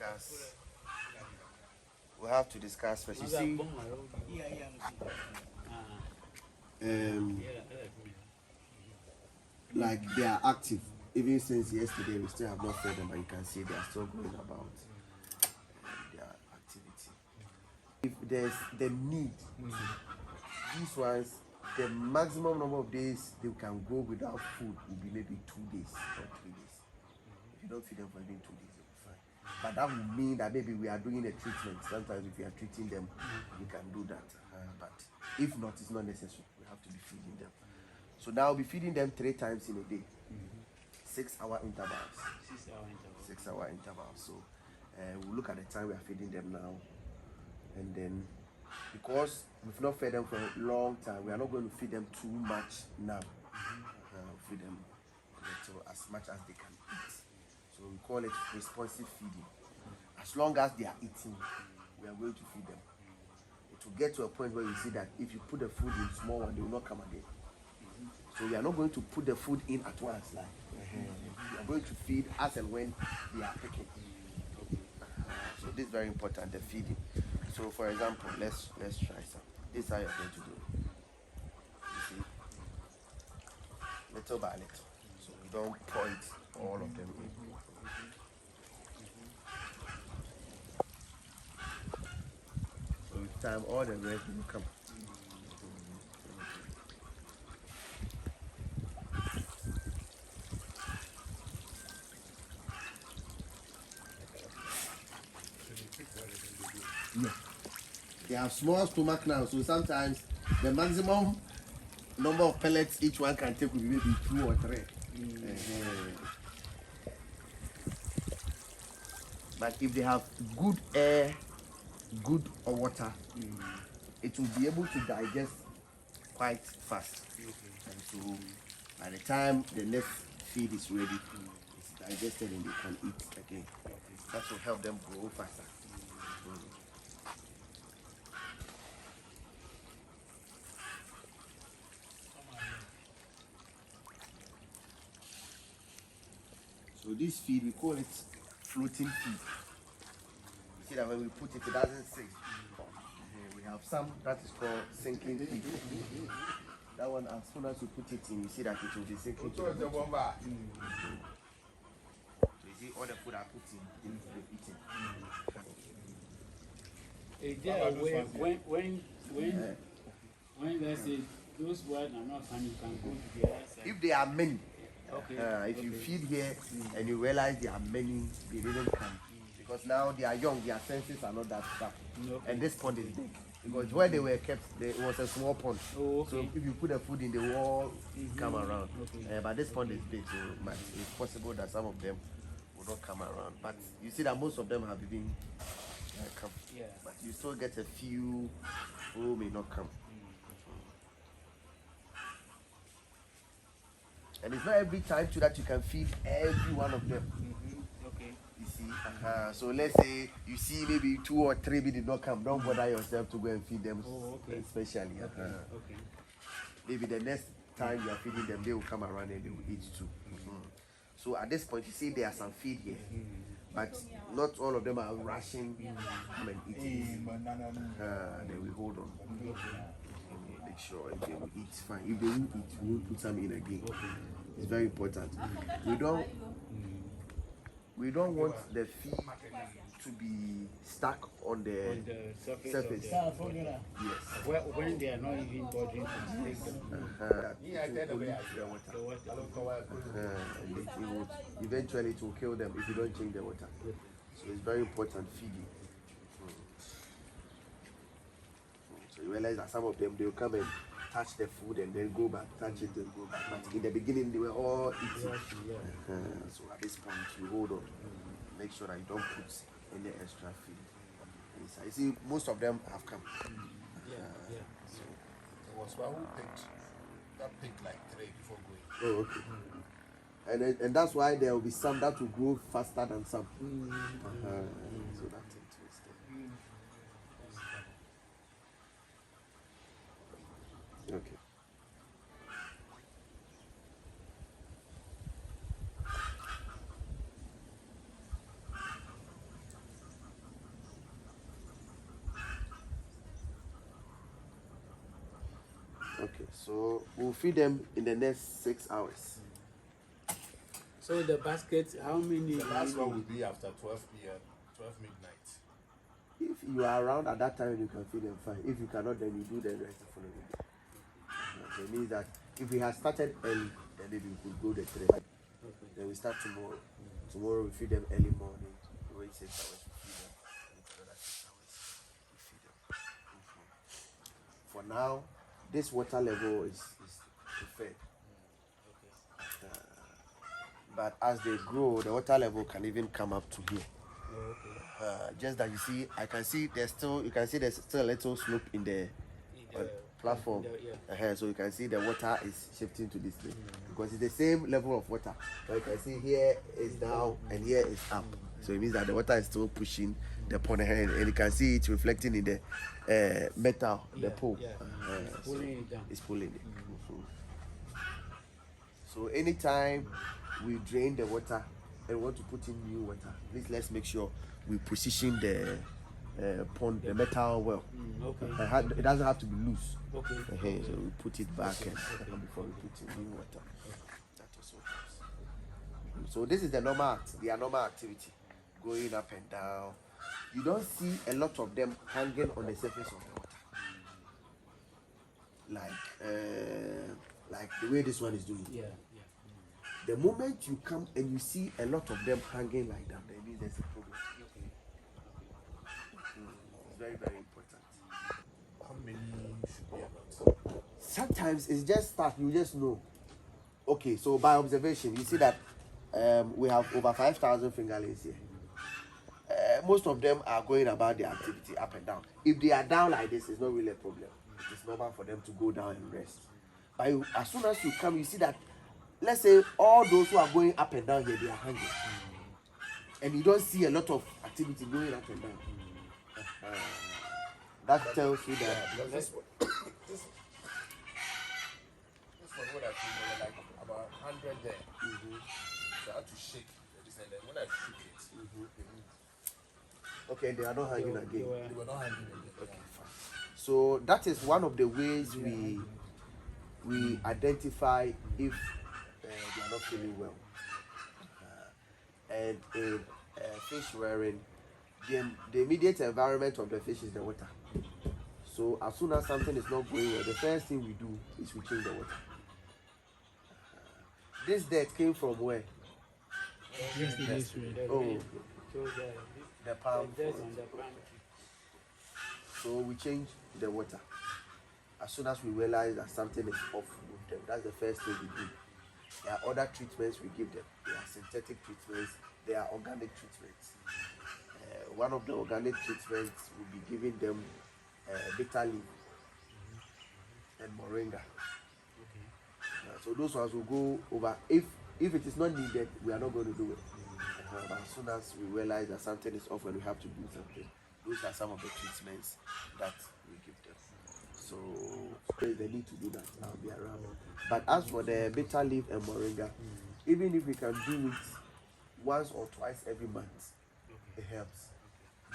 discuss. We have to discuss first. You see, like they are active. Even since yesterday, we still have not fed them, but you can see they are still going about their activity. If there's the need, these ones, the maximum number of days they can go without food will be maybe 2 days or 3 days. If you don't feed them for even 2 days, they'll be fine. But that would mean that maybe we are doing a treatment. Sometimes if we are treating them, we can do that. But if not, it's not necessary. We have to be feeding them. So now we'll be feeding them 3 times in a day. 6-hour intervals. 6-hour intervals. So we'll look at the time we are feeding them now. And then, because we've not fed them for a long time, we are not going to feed them too much now. Feed them as much as they can eat. So we call it responsive feeding. As long as they are eating, we are going to feed them. It will get to a point where you see that if you put the food in small one, they will not come again. So we are not going to put the food in at once. Like we are going to feed as and when they are picking. So this is very important, the feeding. So for example, let's try some. This is how you're going to do. You see, little by little. So we don't point all of them in. So with time, all the rest will come. Yeah. They have small stomach now, so sometimes the maximum number of pellets each one can take will be maybe 2 or 3. But if they have good air, good water, it will be able to digest quite fast. And so by the time the next feed is ready, it's digested and they can eat again. That will help them grow faster. So this feed, we call it floating feed. You see that when we put it, it doesn't sink. We have some that is called sinking feed. That one, as soon as you put it in, you see that it will be sinking to the bottom. So you see all the food I put in eating. When let's say those words are not funny, you can go to the other side. If there are many, okay. If you feed here and you realize there are many, they didn't come. Because now they are young, their senses are not that sharp. And this pond is big. Because where they were kept, it was a small pond. So if you put the food in, they will all come around. But this pond is big, so it's possible that some of them will not come around. But you see that most of them have even come. Yeah. But you still get a few who may not come. And it's not every time too that you can feed every one of them. Okay. You see, so let's say you see maybe 2 or 3 did not come. Don't bother yourself to go and feed them, especially. Okay. Maybe the next time you are feeding them, they will come around and they will eat too. So at this point, you see there are some feed here, but not all of them are rushing come and eat. Then we hold on. Make sure if they will eat, fine. If they won't eat, we will put some in again. It's very important. We don't want the feed to be stuck on the surface. Yes. Yes. When they are not even bothering to take them. Eventually it will kill them if you don't change the water. So it's very important feeding. So you realize that some of them, they will come and touch the food and then go back, touch it and go back. But in the beginning, they were all eating. So at this point, you hold on. Make sure that you don't put any extra feed inside. You see, most of them have come. So there was one who picked like 3 before going. Oh, okay. And that's why there will be some that will grow faster than some. So that's interesting. Okay. So we'll feed them in the next 6 hours. So the basket, how many? The last one will be after 12 p.m., 12 midnight. If you are around at that time, you can feed them fine. If you cannot, then you do the rest the following day. So it means that if we had started early, then maybe we could go the 3. Okay. Then we start tomorrow. Tomorrow we feed them early morning. We wait 6 hours, we feed them. Wait another 6 hours, we feed them. For now, this water level is preferred. Okay. But as they grow, the water level can even come up to here. Okay. Just that you see, I can see there's still, you can see there's still a little slope in the platform. Yeah. So you can see the water is shifting to this way because it's the same level of water. But you can see here is down and here is up. So it means that the water is still pushing the pond ahead, and you can see it reflecting in the metal, the pole. Yeah. It's pulling it down. It's pulling it. So anytime we drain the water and want to put in new water, please let's make sure we position the pond, the metal well. Okay. It doesn't have to be loose. Okay. So we put it back and before we put in new water. That also helps. So this is the normal activity, going up and down. You don't see a lot of them hanging on the surface of the water, like the way this one is doing. Yeah. The moment you come and you see a lot of them hanging like that, that means there's a problem. It's very, very important. How many should be about? Sometimes it's just start, you just know. Okay, so by observation, you see that we have over 5,000 fingerlings here. Most of them are going about their activity up and down. If they are down like this, it's not really a problem. It is normal for them to go down and rest. But as soon as you come, you see that, let's say all those who are going up and down here, they are hanging. And you don't see a lot of activity going up and down. That tells you that. This one would have been like about 100 there. So I had to shake this, and then when I shook it, Okay, they are not hanging again. they were not hanging again. Okay, fine. So that is one of the ways we identify if they are not feeling well. And in fish rearing, the immediate environment of the fish is the water. So as soon as something is not going well, the first thing we do is we change the water. This dirt came from where? Yesterday's rain. Oh, So the palm. there's on the palm. So we change the water. As soon as we realize that something is off with them, that's the first thing we do. There are other treatments we give them. There are synthetic treatments, there are organic treatments. One of the organic treatments will be giving them bitter leaf and moringa. So those ones will go over. If it is not needed, we are not going to do it. But as soon as we realize that something is off and we have to do something, those are some of the treatments that we give them. So they need to do that. I'll be around. But as for the bitter leaf and moringa, even if we can do it once or twice every month, it helps.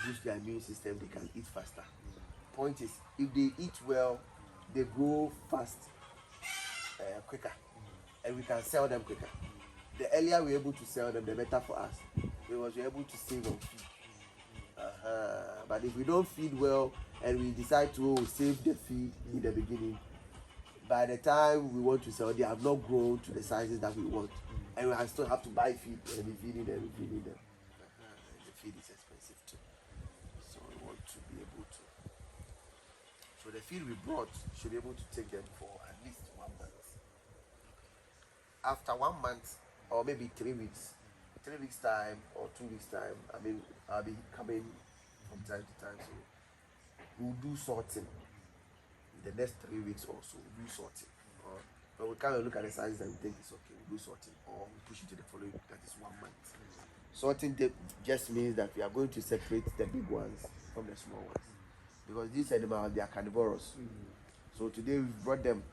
Boost their immune system, they can eat faster. Point is, if they eat well, they grow fast, quicker, and we can sell them quicker. The earlier we're able to sell them, the better for us, because we're able to save on feed. But if we don't feed well and we decide to save the feed in the beginning, by the time we want to sell, they have not grown to the sizes that we want, and we still have to buy feed and be feeding them. The feed is expensive too, so we want to be able to. So the feed we brought should be able to take them for at least 1 month. After 1 month, or maybe 3 weeks, 3 weeks time or 2 weeks time, I mean, I'll be coming from time to time. So we'll do sorting. In the next 3 weeks or so, we'll do sorting. But we come and look at the sizes and we think it's okay, we'll do sorting, or we push it to the following week, that is 1 month. Sorting just means that we are going to separate the big ones from the small ones, because these animals, they are carnivorous. So today we've brought them.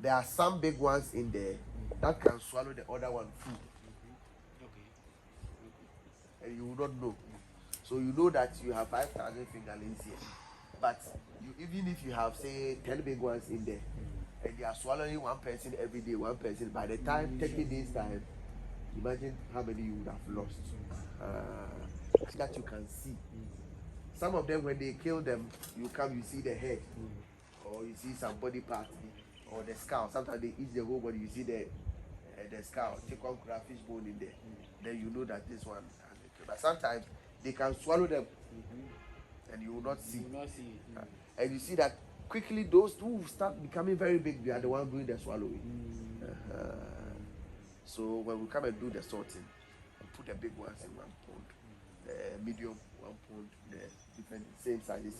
There are some big ones in there that can swallow the other one full. And you will not know. So you know that you have 5,000 fingerlings here. But even if you have, say, 10 big ones in there, and they are swallowing one person every day, one person. By the time 30 days time, imagine how many you would have lost. That you can see. Some of them, when they kill them, you see the head, or you see some body part, or the skull. Sometimes they eat the whole body. You see the skull. Take one crayfish bone in there, then you know that this one has been killed. But sometimes they can swallow them, and you will not see. And you see that quickly those who start becoming very big, they are the ones doing the swallowing. So when we come and do the sorting, we put the big ones in 1 pound, medium 1 pound, the different same sizes.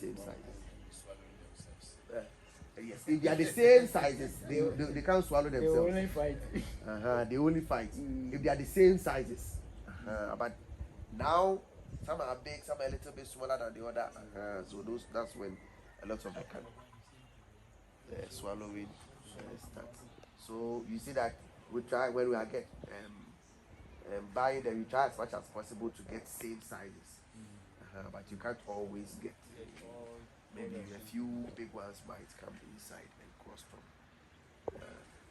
Yes, if they are the same sizes, they can't swallow themselves. They only fight. They only fight if they are the same sizes. But now some are big, some are a little bit smaller than the other. So that's when a lot of them can swallowing start. So you see that we try when we are buying them, we try as much as possible to get same sizes. But you can't always get. Maybe a few big ones might come inside and cross from.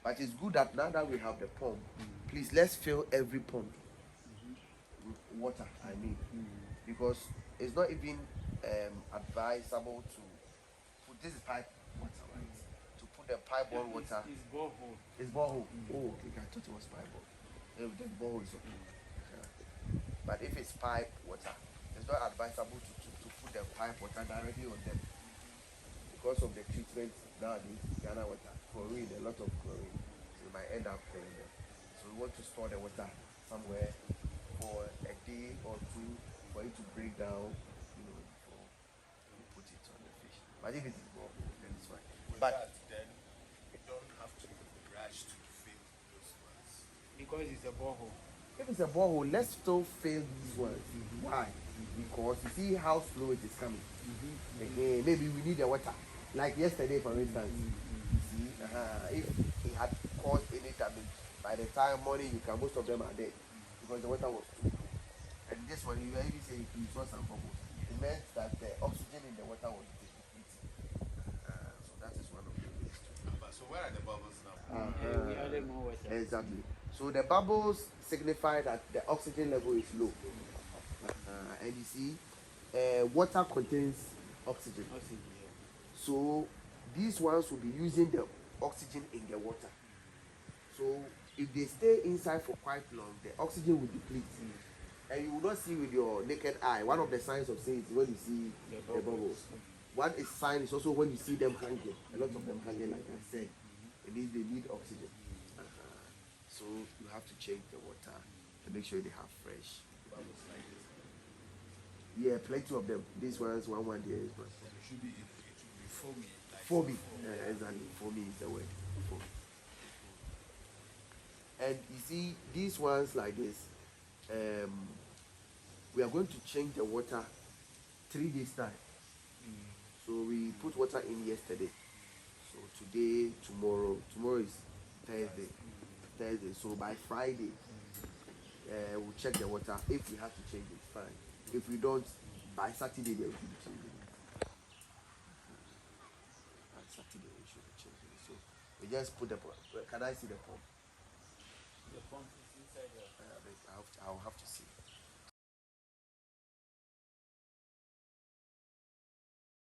But it's good that now that we have the pump, please let's fill every pump with water. Because it's not even advisable to put this is pipe water, right? To put the pipe borehole water. It's borehole. It's borehole. Oh, okay. I thought it was pipe borehole. The borehole is okay. But if it's pipe water, it's not advisable to put the pipe water directly on them because of the treatment nowadays. Ghana water, chlorine, a lot of chlorine, so you might end up killing them. So we want to store the water somewhere for a day or two for it to break down, before we put it on the fish. But if it is borehole, then it's fine. But then you don't have to rush to fill those ones. Because it's a borehole. if it's a borehole, let's still fill these ones. Why? Because you see how slow it is coming. Again, maybe we need the water. Like yesterday, for instance. You see, if it had caused any damage, by the time morning most of them are dead because the water was too low. And this one, you even say you saw some bubbles. It meant that the oxygen in the water was depleting. So that is one of the ways too. So where are the bubbles now? We added more water. Exactly. So the bubbles signify that the oxygen level is low. And you see, water contains oxygen. So these ones will be using the oxygen in the water. So if they stay inside for quite long, the oxygen will deplete. And you will not see with your naked eye. One of the signs of saying is when you see the bubbles. One sign is also when you see them hanging. A lot of them hanging, like I said. It means they need oxygen. So you have to change the water to make sure they have fresh bubbles like this. Yeah, plenty of them. This one's one there is one. It should be foamy. Foamy. Exactly. Foamy is the word. Foamy. And you see, these ones like this, we are going to change the water 3 days time. So we put water in yesterday. So today, tomorrow is Thursday. So by Friday, we'll check the water. If we have to change it, fine. If we don't, by Saturday they will be changing it. By Saturday we should be changing it. So we just put the pump. Can I see the pump? The pump is inside there. I'll have to see.